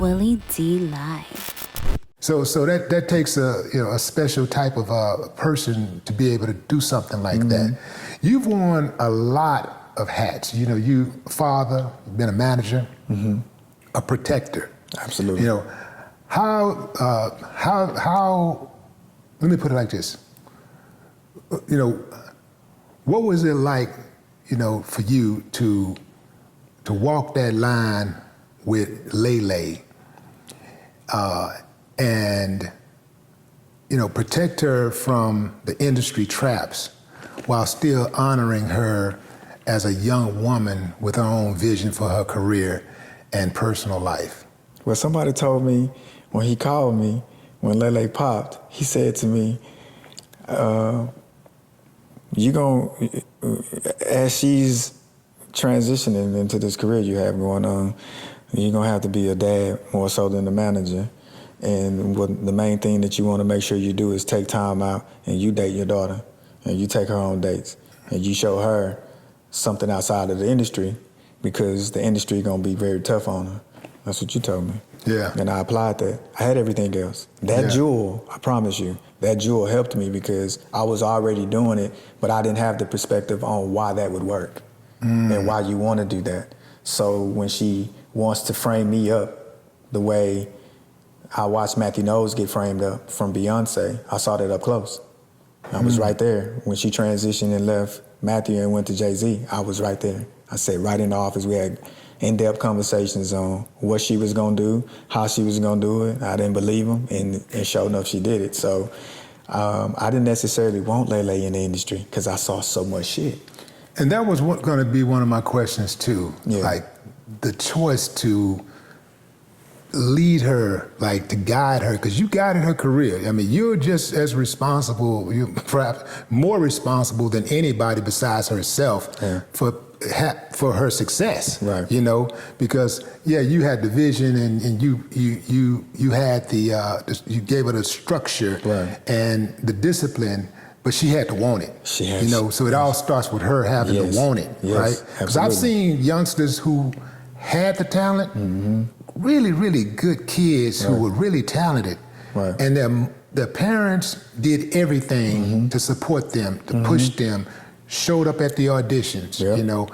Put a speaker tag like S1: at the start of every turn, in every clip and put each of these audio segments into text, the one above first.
S1: Willie D Live.
S2: So that takes a special type of person to be able to do something like that. You've worn a lot of hats. You know, you father, you've been a manager, a protector.
S3: Absolutely.
S2: You know, how? Let me put it like this. You know, what was it like, you know, for you to walk that line with Lele, and you know, protect her from the industry traps while still honoring her as a young woman with her own vision for her career and personal life?
S3: Well, somebody told me when he called me, when Lele popped, he said to me, as she's transitioning into this career you have going on, you're gonna have to be a dad more so than a manager. And the main thing that you want to make sure you do is take time out and you date your daughter and you take her on dates and you show her something outside of the industry, because the industry gonna be very tough on her. That's what you told me.
S2: Yeah.
S3: And I applied that. I had everything else. That jewel, I promise you, that jewel helped me because I was already doing it, but I didn't have the perspective on why that would work and why you want to do that. So when she wants to frame me up the way I watched Matthew Knowles get framed up from Beyonce, I saw that up close. I was right there. When she transitioned and left Matthew and went to Jay-Z, I was right there. I sat right in the office. We had in-depth conversations on what she was gonna do, how she was gonna do it. I didn't believe him, and sure enough, she did it. So I didn't necessarily want Lele in the industry because I saw so much shit.
S2: And that was going to be one of my questions too.
S3: Yeah.
S2: Like the choice to lead her, like to guide her, because you guided her career. I mean, you're just as responsible, you perhaps more responsible than anybody besides herself for her success.
S3: Right.
S2: You know, because you had the vision and you had you gave her the structure and the discipline. But she had to want it, you know. So it all starts with her having to want it, right? Because I've seen youngsters who had the talent, really, really good kids who were really talented, and their parents did everything to support them, to push them, showed up at the auditions, you know,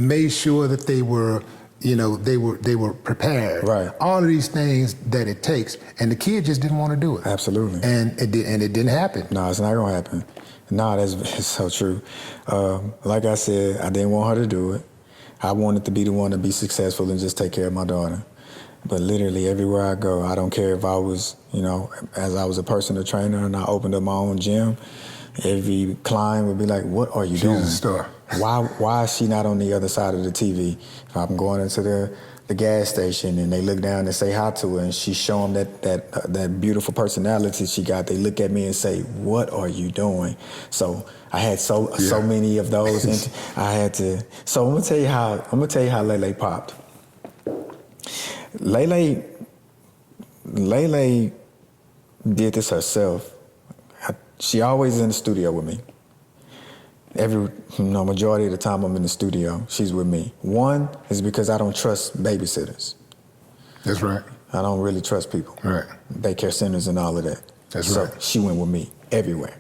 S2: made sure that they were, you know, they were prepared. All of these things that it takes, and the kid just didn't want to do it.
S3: Absolutely.
S2: And it didn't happen.
S3: No, it's not gonna happen. No, that's so true. Like I said, I didn't want her to do it. I wanted to be the one to be successful and just take care of my daughter. But literally everywhere I go, I don't care if I was, you know, as I was a personal trainer and I opened up my own gym, every client would be like, "What are you doing?
S2: She's a star.
S3: Why is she not on the other side of the TV?" If I'm going into the gas station and they look down and say hi to her and she's showing that beautiful personality she got, they look at me and say, "What are you doing?" So I had so many of those. And I had to. So I'm gonna tell you how Lele popped. Lele did this herself. She always in the studio with me. Majority of the time I'm in the studio, she's with me. One is because I don't trust babysitters.
S2: That's right.
S3: I don't really trust people.
S2: Right.
S3: Daycare centers and all of that.
S2: That's
S3: so
S2: right.
S3: She went with me everywhere.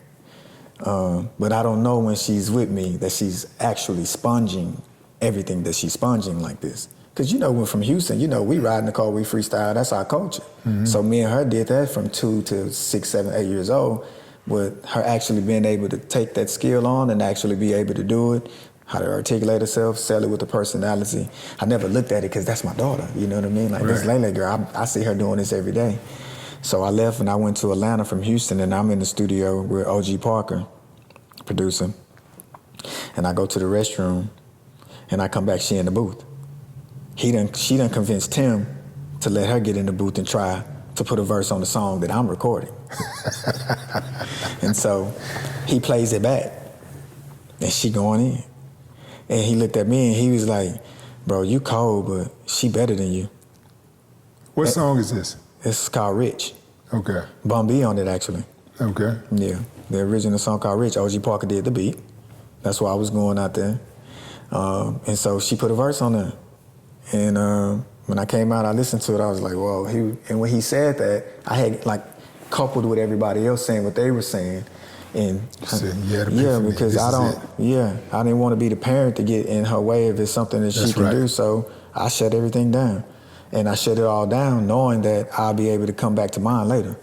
S3: But I don't know when she's with me that she's actually sponging everything that she's sponging like this. Because, you know, we're from Houston, you know, we ride in the car, we freestyle, that's our culture. So me and her did that from 2 to 6, 7, 8 years old, with her actually being able to take that skill on and actually be able to do it, how to articulate herself, sell it with the personality. I never looked at it because that's my daughter, you know what I mean? Like this Lele girl, I see her doing this every day. So I left and I went to Atlanta from Houston, and I'm in the studio with OG Parker, producer. And I go to the restroom and I come back, she in the booth. She done convinced Tim to let her get in the booth and try to put a verse on the song that I'm recording. And so he plays it back and she going in. And he looked at me and he was like, "Bro, you cold, but she better than you."
S2: What song is this?
S3: It's called Rich.
S2: Okay.
S3: Bun B on it, actually.
S2: Okay.
S3: Yeah, the original song called Rich. OG Parker did the beat. That's why I was going out there. And so she put a verse on there. And When I came out, I listened to it. I was like, whoa. And when he said that, I had like coupled with everybody else saying what they were saying. And because I didn't want to be the parent to get in her way if it's something that she can do. So I shut everything down. And I shut it all down knowing that I'll be able to come back to mine later.